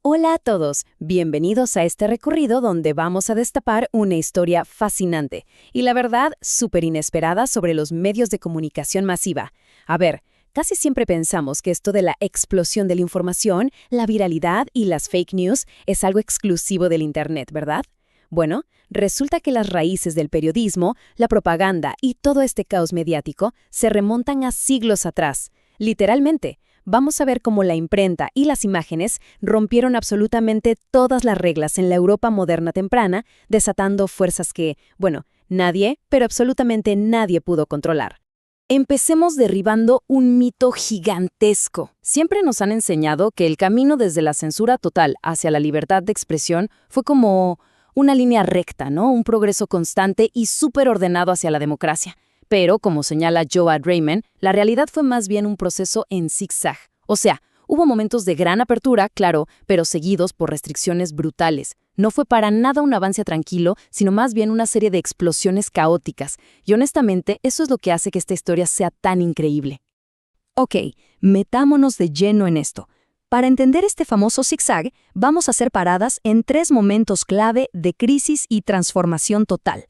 Hola a todos, bienvenidos a este recorrido donde vamos a destapar una historia fascinante y la verdad súper inesperada sobre los medios de comunicación masiva. A ver, casi siempre pensamos que esto de la explosión de la información, la viralidad y las fake news es algo exclusivo del Internet, ¿verdad? Bueno, resulta que las raíces del periodismo, la propaganda y todo este caos mediático se remontan a siglos atrás. Literalmente, vamos a ver cómo la imprenta y las imágenes rompieron absolutamente todas las reglas en la Europa moderna temprana, desatando fuerzas que, bueno, nadie, pero absolutamente nadie pudo controlar. Empecemos derribando un mito gigantesco. Siempre nos han enseñado que el camino desde la censura total hacia la libertad de expresión fue como una línea recta, ¿no? Un progreso constante y súper ordenado hacia la democracia. Pero, como señala Joad Reimann, la realidad fue más bien un proceso en zigzag. O sea, hubo momentos de gran apertura, claro, pero seguidos por restricciones brutales. No fue para nada un avance tranquilo, sino más bien una serie de explosiones caóticas. Y honestamente, eso es lo que hace que esta historia sea tan increíble. Ok, metámonos de lleno en esto. Para entender este famoso zigzag, vamos a hacer paradas en 3 momentos clave de crisis y transformación total.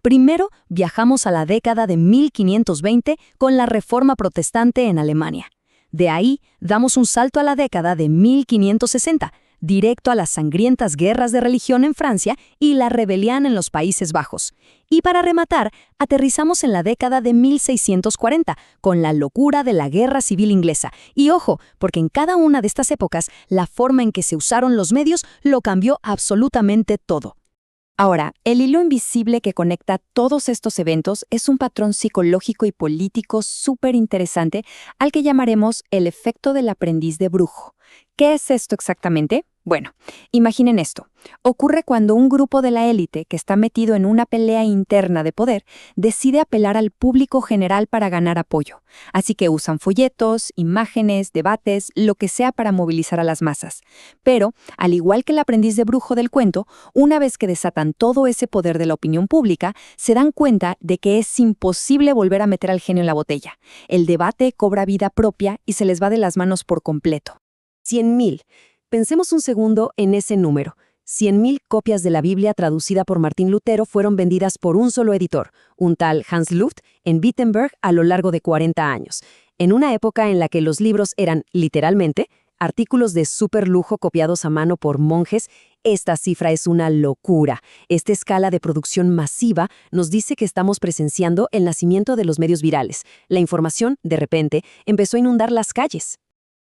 Primero, viajamos a la década de 1520 con la Reforma Protestante en Alemania. De ahí, damos un salto a la década de 1560, directo a las sangrientas guerras de religión en Francia y la rebelión en los Países Bajos. Y para rematar, aterrizamos en la década de 1640, con la locura de la Guerra Civil Inglesa. Y ojo, porque en cada una de estas épocas, la forma en que se usaron los medios lo cambió absolutamente todo. Ahora, el hilo invisible que conecta todos estos eventos es un patrón psicológico y político súper interesante al que llamaremos el efecto del aprendiz de brujo. ¿Qué es esto exactamente? Bueno, imaginen esto. Ocurre cuando un grupo de la élite que está metido en una pelea interna de poder decide apelar al público general para ganar apoyo. Así que usan folletos, imágenes, debates, lo que sea para movilizar a las masas. Pero, al igual que el aprendiz de brujo del cuento, una vez que desatan todo ese poder de la opinión pública, se dan cuenta de que es imposible volver a meter al genio en la botella. El debate cobra vida propia y se les va de las manos por completo. 100.000. Pensemos un segundo en ese número. 100.000 copias de la Biblia traducida por Martín Lutero fueron vendidas por un solo editor, un tal Hans Luft, en Wittenberg a lo largo de 40 años, en una época en la que los libros eran, literalmente, artículos de superlujo copiados a mano por monjes. Esta cifra es una locura. Esta escala de producción masiva nos dice que estamos presenciando el nacimiento de los medios virales. La información, de repente, empezó a inundar las calles.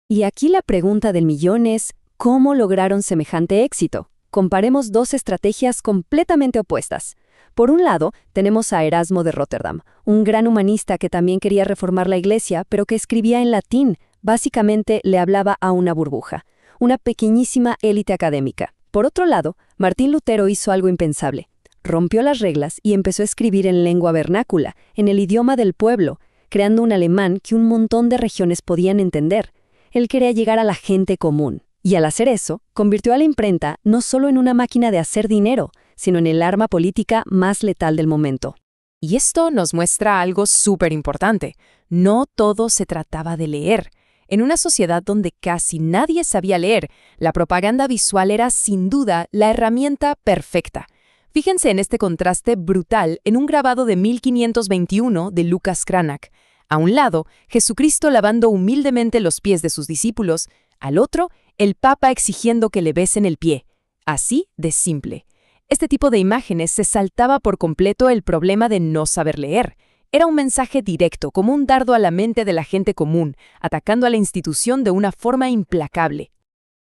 Y aquí la pregunta del millón es, ¿cómo lograron semejante éxito? Comparemos dos estrategias completamente opuestas. Por un lado, tenemos a Erasmo de Róterdam, un gran humanista que también quería reformar la iglesia, pero que escribía en latín. Básicamente le hablaba a una burbuja, una pequeñísima élite académica. Por otro lado, Martín Lutero hizo algo impensable. Rompió las reglas y empezó a escribir en lengua vernácula, en el idioma del pueblo, creando un alemán que un montón de regiones podían entender. Él quería llegar a la gente común. Y al hacer eso, convirtió a la imprenta no solo en una máquina de hacer dinero, sino en el arma política más letal del momento. Y esto nos muestra algo súper importante. No todo se trataba de leer. En una sociedad donde casi nadie sabía leer, la propaganda visual era sin duda la herramienta perfecta. Fíjense en este contraste brutal en un grabado de 1521 de Lucas Cranach. A un lado, Jesucristo lavando humildemente los pies de sus discípulos, al otro, el Papa exigiendo que le besen el pie. Así de simple. Este tipo de imágenes se saltaba por completo el problema de no saber leer. Era un mensaje directo, como un dardo a la mente de la gente común, atacando a la institución de una forma implacable.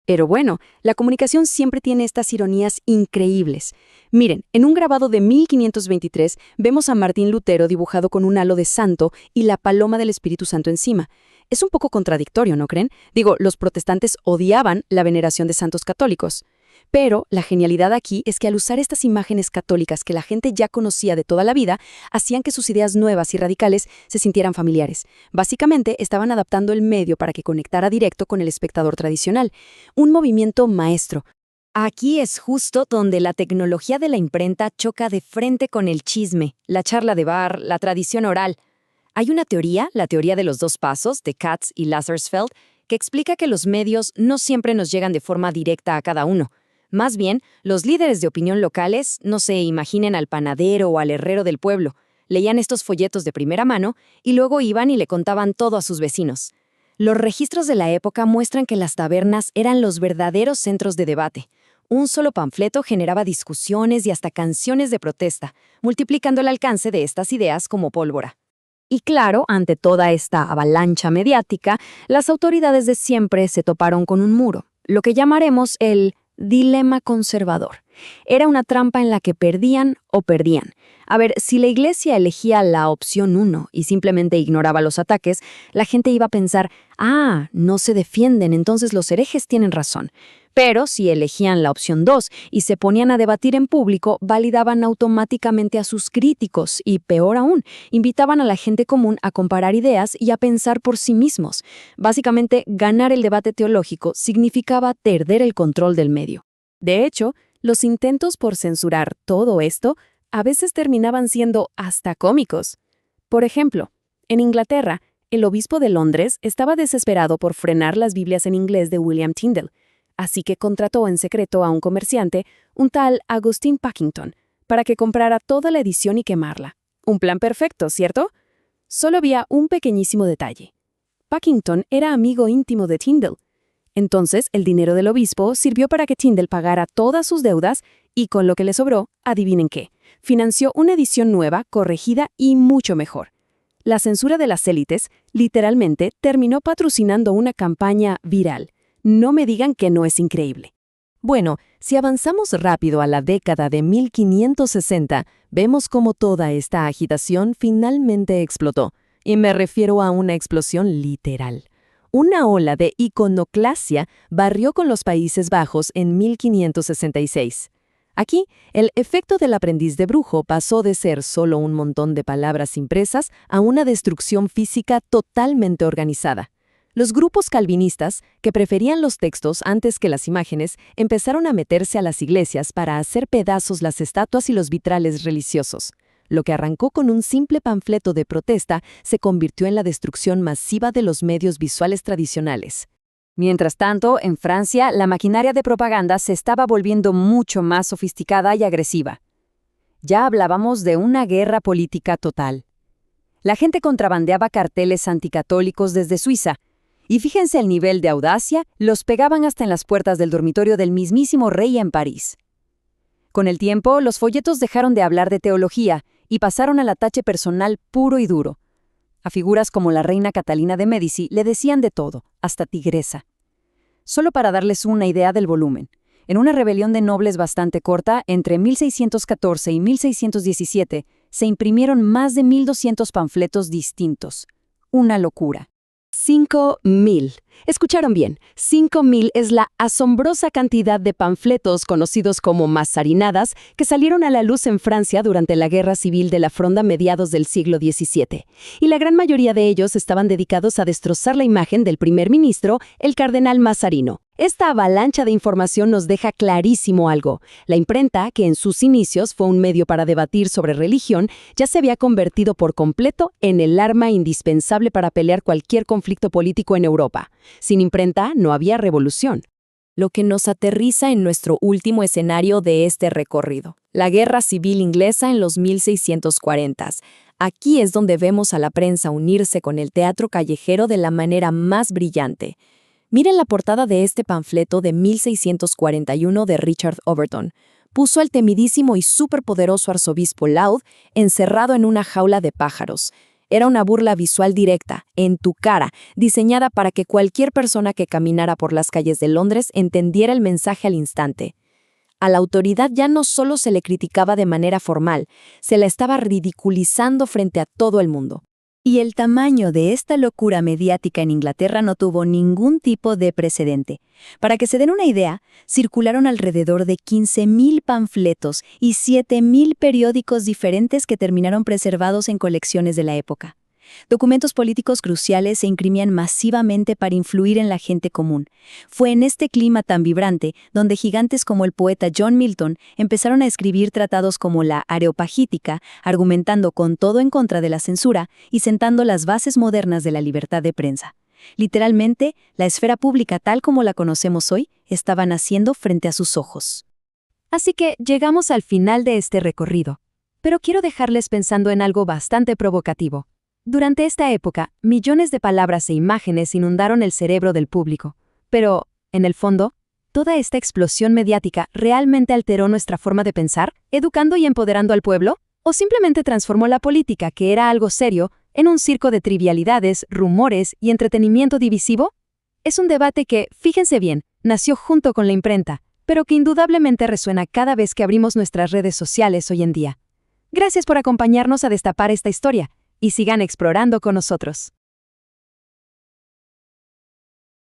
Pero bueno, la comunicación siempre tiene estas ironías increíbles. Miren, en un grabado de 1523 vemos a Martín Lutero dibujado con un halo de santo y la paloma del Espíritu Santo encima. Es un poco contradictorio, ¿no creen? Digo, los protestantes odiaban la veneración de santos católicos. Pero la genialidad aquí es que al usar estas imágenes católicas que la gente ya conocía de toda la vida, hacían que sus ideas nuevas y radicales se sintieran familiares. Básicamente, estaban adaptando el medio para que conectara directo con el espectador tradicional. Un movimiento maestro. Aquí es justo donde la tecnología de la imprenta choca de frente con el chisme, la charla de bar, la tradición oral. Hay una teoría, la teoría de los 2 pasos, de Katz y Lazarsfeld, que explica que los medios no siempre nos llegan de forma directa a cada uno. Más bien, los líderes de opinión locales, no se imaginen al panadero o al herrero del pueblo, leían estos folletos de primera mano y luego iban y le contaban todo a sus vecinos. Los registros de la época muestran que las tabernas eran los verdaderos centros de debate. Un solo panfleto generaba discusiones y hasta canciones de protesta, multiplicando el alcance de estas ideas como pólvora. Y claro, ante toda esta avalancha mediática, las autoridades de siempre se toparon con un muro, lo que llamaremos el dilema conservador. Era una trampa en la que perdían o perdían. A ver, si la Iglesia elegía la opción 1 y simplemente ignoraba los ataques, la gente iba a pensar, no se defienden, entonces los herejes tienen razón. Pero si elegían la opción 2 y se ponían a debatir en público, validaban automáticamente a sus críticos y, peor aún, invitaban a la gente común a comparar ideas y a pensar por sí mismos. Básicamente, ganar el debate teológico significaba perder el control del medio. De hecho, los intentos por censurar todo esto a veces terminaban siendo hasta cómicos. Por ejemplo, en Inglaterra, el obispo de Londres estaba desesperado por frenar las Biblias en inglés de William Tyndale, así que contrató en secreto a un comerciante, un tal Augustine Packington, para que comprara toda la edición y quemarla. Un plan perfecto, ¿cierto? Solo había un pequeñísimo detalle. Packington era amigo íntimo de Tyndale. Entonces, el dinero del obispo sirvió para que Tyndale pagara todas sus deudas y con lo que le sobró, adivinen qué, financió una edición nueva, corregida y mucho mejor. La censura de las élites, literalmente, terminó patrocinando una campaña viral. No me digan que no es increíble. Bueno, si avanzamos rápido a la década de 1560, vemos cómo toda esta agitación finalmente explotó, y me refiero a una explosión literal. Una ola de iconoclasia barrió con los Países Bajos en 1566. Aquí, el efecto del aprendiz de brujo pasó de ser solo un montón de palabras impresas a una destrucción física totalmente organizada. Los grupos calvinistas, que preferían los textos antes que las imágenes, empezaron a meterse a las iglesias para hacer pedazos las estatuas y los vitrales religiosos. Lo que arrancó con un simple panfleto de protesta se convirtió en la destrucción masiva de los medios visuales tradicionales. Mientras tanto, en Francia, la maquinaria de propaganda se estaba volviendo mucho más sofisticada y agresiva. Ya hablábamos de una guerra política total. La gente contrabandeaba carteles anticatólicos desde Suiza, y fíjense el nivel de audacia, los pegaban hasta en las puertas del dormitorio del mismísimo rey en París. Con el tiempo, los folletos dejaron de hablar de teología y pasaron al ataque personal puro y duro. A figuras como la reina Catalina de Médici le decían de todo, hasta tigresa. Solo para darles una idea del volumen, en una rebelión de nobles bastante corta, entre 1614 y 1617, se imprimieron más de 1.200 panfletos distintos. Una locura. 5.000. Escucharon bien, 5.000 es la asombrosa cantidad de panfletos conocidos como mazarinadas que salieron a la luz en Francia durante la Guerra Civil de la Fronda a mediados del siglo XVII. Y la gran mayoría de ellos estaban dedicados a destrozar la imagen del primer ministro, el cardenal Mazarino. Esta avalancha de información nos deja clarísimo algo. La imprenta, que en sus inicios fue un medio para debatir sobre religión, ya se había convertido por completo en el arma indispensable para pelear cualquier conflicto político en Europa. Sin imprenta no había revolución. Lo que nos aterriza en nuestro último escenario de este recorrido, la Guerra Civil Inglesa en los 1640s. Aquí es donde vemos a la prensa unirse con el teatro callejero de la manera más brillante. Miren la portada de este panfleto de 1641 de Richard Overton. Puso al temidísimo y superpoderoso arzobispo Laud encerrado en una jaula de pájaros. Era una burla visual directa, en tu cara, diseñada para que cualquier persona que caminara por las calles de Londres entendiera el mensaje al instante. A la autoridad ya no solo se le criticaba de manera formal, se la estaba ridiculizando frente a todo el mundo. Y el tamaño de esta locura mediática en Inglaterra no tuvo ningún tipo de precedente. Para que se den una idea, circularon alrededor de 15.000 panfletos y 7.000 periódicos diferentes que terminaron preservados en colecciones de la época. Documentos políticos cruciales se imprimían masivamente para influir en la gente común. Fue en este clima tan vibrante donde gigantes como el poeta John Milton empezaron a escribir tratados como la Areopagítica, argumentando con todo en contra de la censura y sentando las bases modernas de la libertad de prensa. Literalmente, la esfera pública tal como la conocemos hoy estaba naciendo frente a sus ojos. Así que llegamos al final de este recorrido. Pero quiero dejarles pensando en algo bastante provocativo. Durante esta época, millones de palabras e imágenes inundaron el cerebro del público. Pero, en el fondo, ¿toda esta explosión mediática realmente alteró nuestra forma de pensar, educando y empoderando al pueblo? ¿O simplemente transformó la política, que era algo serio, en un circo de trivialidades, rumores y entretenimiento divisivo? Es un debate que, fíjense bien, nació junto con la imprenta, pero que indudablemente resuena cada vez que abrimos nuestras redes sociales hoy en día. Gracias por acompañarnos a destapar esta historia, y sigan explorando con nosotros.